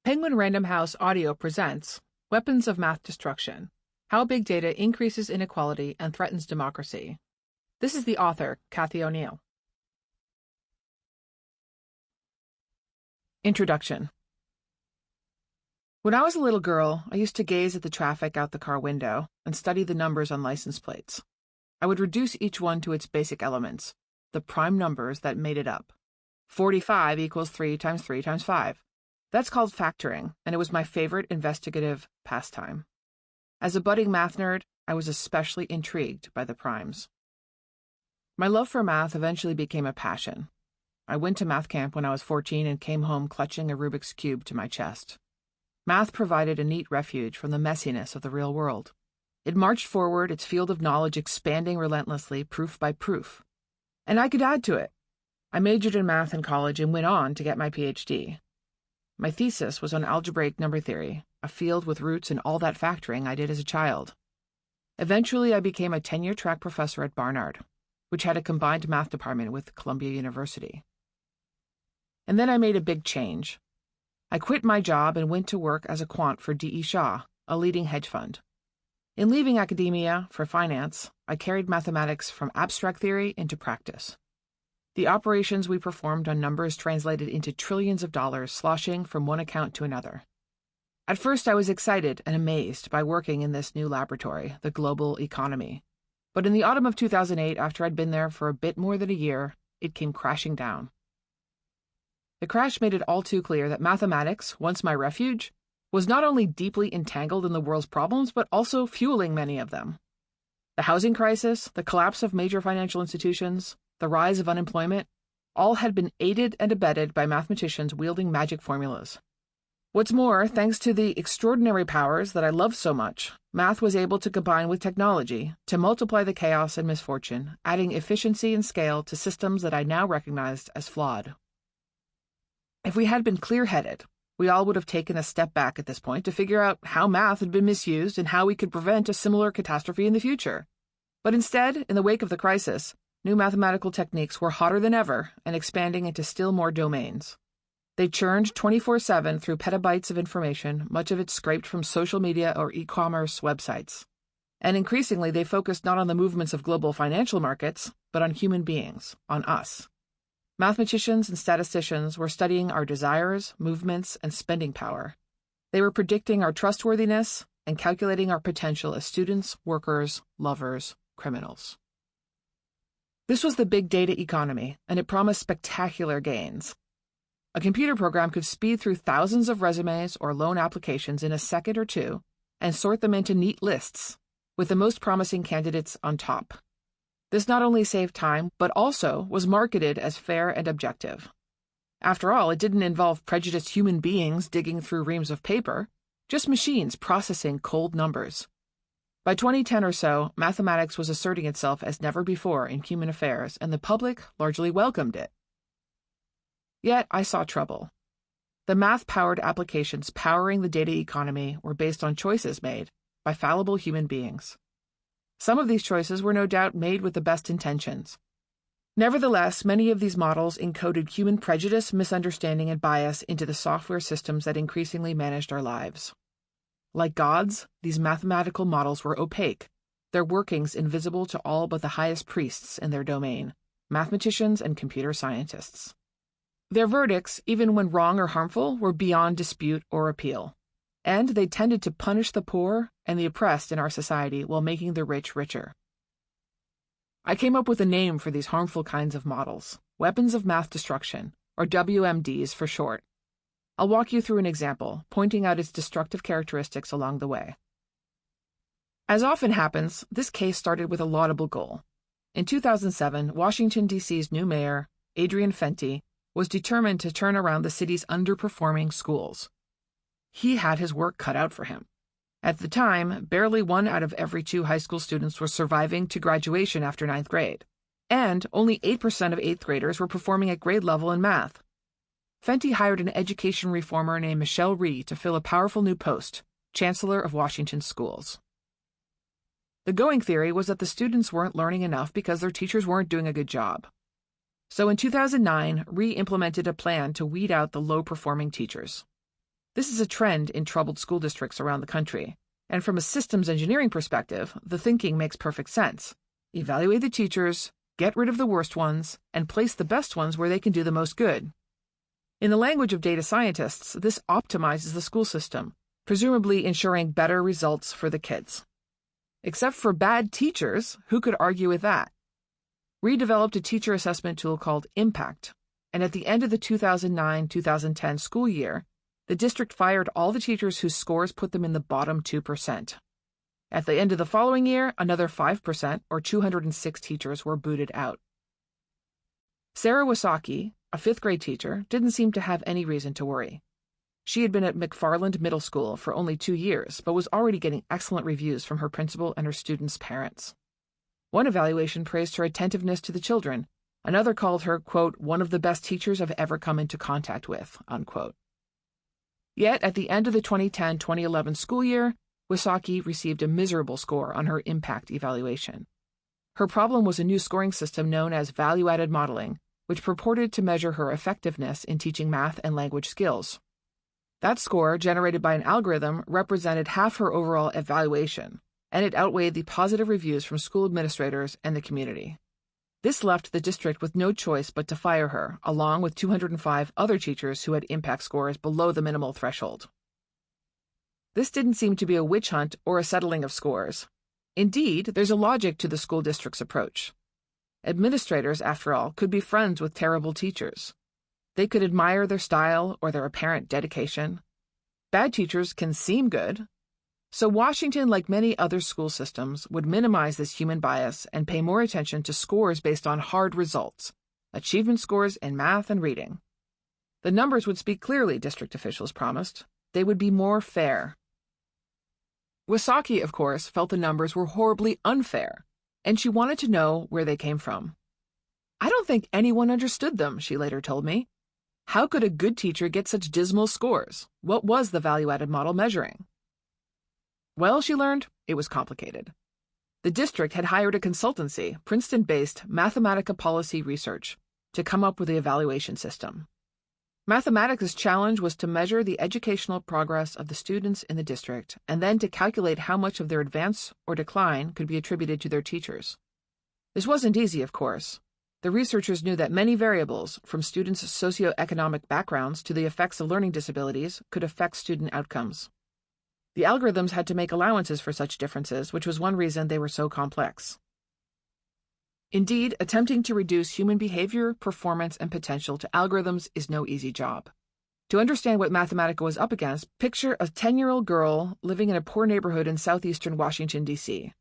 Penguin Random House Audio presents Weapons of Math Destruction: How Big Data Increases Inequality and Threatens Democracy. This is the author, Cathy O'Neill. Introduction. When I was a little girl, I used to gaze at the traffic out the car window and study the numbers on license plates. I would reduce each one to its basic elements, the prime numbers that made it up. 45 equals 3 times 3 times 5. That's called factoring, and it was my favorite investigative pastime. As a budding math nerd, I was especially intrigued by the primes. My love for math eventually became a passion. I went to math camp when I was 14 and came home clutching a Rubik's Cube to my chest. Math provided a neat refuge from the messiness of the real world. It marched forward, its field of knowledge expanding relentlessly, proof by proof. And I could add to it. I majored in math in college and went on to get my PhD. My thesis was on algebraic number theory, a field with roots in all that factoring I did as a child. Eventually, I became a tenure-track professor at Barnard, which had a combined math department with Columbia University. And then I made a big change. I quit my job and went to work as a quant for D.E. Shaw, a leading hedge fund. In leaving academia for finance, I carried mathematics from abstract theory into practice. The operations we performed on numbers translated into trillions of dollars sloshing from one account to another. At first, I was excited and amazed by working in this new laboratory, the global economy. But in the autumn of 2008, after I'd been there for a bit more than a year, it came crashing down. The crash made it all too clear that mathematics, once my refuge, was not only deeply entangled in the world's problems, but also fueling many of them. The housing crisis, the collapse of major financial institutions, the rise of unemployment, all had been aided and abetted by mathematicians wielding magic formulas. What's more, thanks to the extraordinary powers that I love so much, math was able to combine with technology to multiply the chaos and misfortune, adding efficiency and scale to systems that I now recognized as flawed. If we had been clear-headed, we all would have taken a step back at this point to figure out how math had been misused and how we could prevent a similar catastrophe in the future. But instead, in the wake of the crisis, new mathematical techniques were hotter than ever and expanding into still more domains. They churned 24/7 through petabytes of information, much of it scraped from social media or e-commerce websites. And increasingly, they focused not on the movements of global financial markets, but on human beings, on us. Mathematicians and statisticians were studying our desires, movements, and spending power. They were predicting our trustworthiness and calculating our potential as students, workers, lovers, criminals. This was the big data economy, and it promised spectacular gains. A computer program could speed through thousands of resumes or loan applications in a second or two and sort them into neat lists, with the most promising candidates on top. This not only saved time, but also was marketed as fair and objective. After all, it didn't involve prejudiced human beings digging through reams of paper, just machines processing cold numbers. By 2010 or so, mathematics was asserting itself as never before in human affairs, and the public largely welcomed it. Yet I saw trouble. The math-powered applications powering the data economy were based on choices made by fallible human beings. Some of these choices were no doubt made with the best intentions. Nevertheless, many of these models encoded human prejudice, misunderstanding, and bias into the software systems that increasingly managed our lives. Like gods, these mathematical models were opaque, their workings invisible to all but the highest priests in their domain, mathematicians and computer scientists. Their verdicts, even when wrong or harmful, were beyond dispute or appeal, and they tended to punish the poor and the oppressed in our society while making the rich richer. I came up with a name for these harmful kinds of models, Weapons of Math Destruction, or WMDs for short. I'll walk you through an example, pointing out its destructive characteristics along the way. As often happens, this case started with a laudable goal. In 2007, Washington, D.C.'s new mayor, Adrian Fenty, was determined to turn around the city's underperforming schools. He had his work cut out for him. At the time, barely 1 out of every 2 high school students were surviving to graduation after 9th grade, and only 8% of 8th graders were performing at grade level in math. Fenty hired an education reformer named Michelle Rhee to fill a powerful new post, Chancellor of Washington's schools. The going theory was that the students weren't learning enough because their teachers weren't doing a good job. So in 2009, Rhee implemented a plan to weed out the low-performing teachers. This is a trend in troubled school districts around the country, and from a systems engineering perspective, the thinking makes perfect sense. Evaluate the teachers, get rid of the worst ones, and place the best ones where they can do the most good. In the language of data scientists, this optimizes the school system, presumably ensuring better results for the kids. Except for bad teachers, who could argue with that? Reed developed a teacher assessment tool called Impact, and at the end of the 2009-2010 school year, the district fired all the teachers whose scores put them in the bottom 2%. At the end of the following year, another 5%, or 206 teachers, were booted out. Sarah Wasaki, a fifth-grade teacher, didn't seem to have any reason to worry. She had been at McFarland Middle School for only 2 years, but was already getting excellent reviews from her principal and her students' parents. One evaluation praised her attentiveness to the children. Another called her, quote, one of the best teachers I've ever come into contact with, unquote. Yet, at the end of the 2010-2011 school year, Wasaki received a miserable score on her impact evaluation. Her problem was a new scoring system known as value-added modeling, which purported to measure her effectiveness in teaching math and language skills. That score, generated by an algorithm, represented half her overall evaluation, and it outweighed the positive reviews from school administrators and the community. This left the district with no choice but to fire her, along with 205 other teachers who had impact scores below the minimal threshold. This didn't seem to be a witch hunt or a settling of scores. Indeed, there's a logic to the school district's approach. Administrators, after all, could be friends with terrible teachers. They could admire their style or their apparent dedication. Bad teachers can seem good. So Washington, like many other school systems, would minimize this human bias and pay more attention to scores based on hard results, achievement scores in math and reading. The numbers would speak clearly, district officials promised. They would be more fair. Wasaki, of course, felt the numbers were horribly unfair, and she wanted to know where they came from. I don't think anyone understood them, she later told me. How could a good teacher get such dismal scores? What was the value-added model measuring? Well, she learned, it was complicated. The district had hired a consultancy, Princeton-based Mathematica Policy Research, to come up with the evaluation system. Mathematica's challenge was to measure the educational progress of the students in the district and then to calculate how much of their advance or decline could be attributed to their teachers. This wasn't easy, of course. The researchers knew that many variables, from students' socioeconomic backgrounds to the effects of learning disabilities, could affect student outcomes. The algorithms had to make allowances for such differences, which was one reason they were so complex. Indeed, attempting to reduce human behavior, performance, and potential to algorithms is no easy job. To understand what Mathematica was up against, picture a 10-year-old girl living in a poor neighborhood in southeastern Washington, D.C.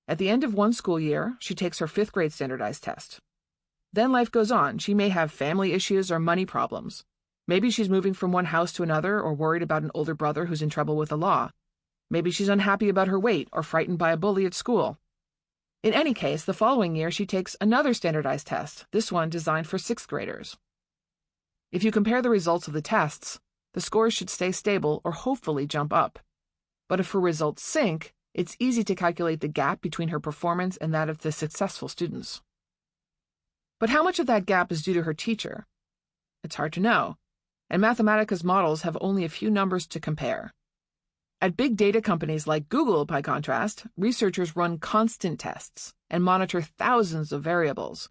At the end of one school year, she takes her fifth-grade standardized test. Then life goes on. She may have family issues or money problems. Maybe she's moving from one house to another or worried about an older brother who's in trouble with the law. Maybe she's unhappy about her weight or frightened by a bully at school. In any case, the following year she takes another standardized test, this one designed for sixth graders. If you compare the results of the tests, the scores should stay stable or hopefully jump up. But if her results sink, it's easy to calculate the gap between her performance and that of the successful students. But how much of that gap is due to her teacher? It's hard to know, and Mathematica's models have only a few numbers to compare. At big data companies like Google, by contrast, researchers run constant tests and monitor thousands of variables.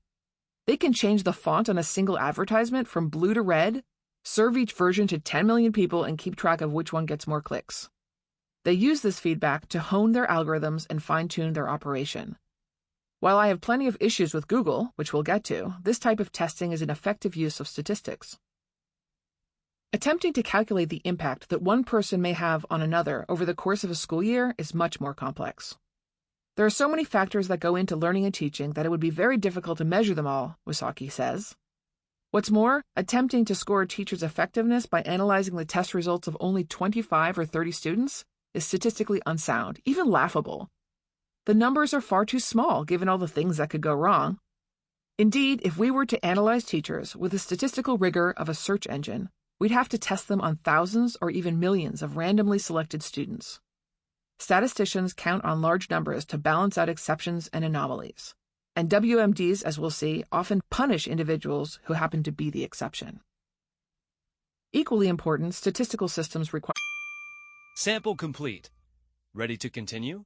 They can change the font on a single advertisement from blue to red, serve each version to 10 million people, and keep track of which one gets more clicks. They use this feedback to hone their algorithms and fine-tune their operation. While I have plenty of issues with Google, which we'll get to, this type of testing is an effective use of statistics. Attempting to calculate the impact that one person may have on another over the course of a school year is much more complex. There are so many factors that go into learning and teaching that it would be very difficult to measure them all, Wasaki says. What's more, attempting to score a teacher's effectiveness by analyzing the test results of only 25 or 30 students is statistically unsound, even laughable. The numbers are far too small given all the things that could go wrong. Indeed, if we were to analyze teachers with the statistical rigor of a search engine, we'd have to test them on thousands or even millions of randomly selected students. Statisticians count on large numbers to balance out exceptions and anomalies, and WMDs, as we'll see, often punish individuals who happen to be the exception. Equally important, statistical systems require... Sample complete. Ready to continue?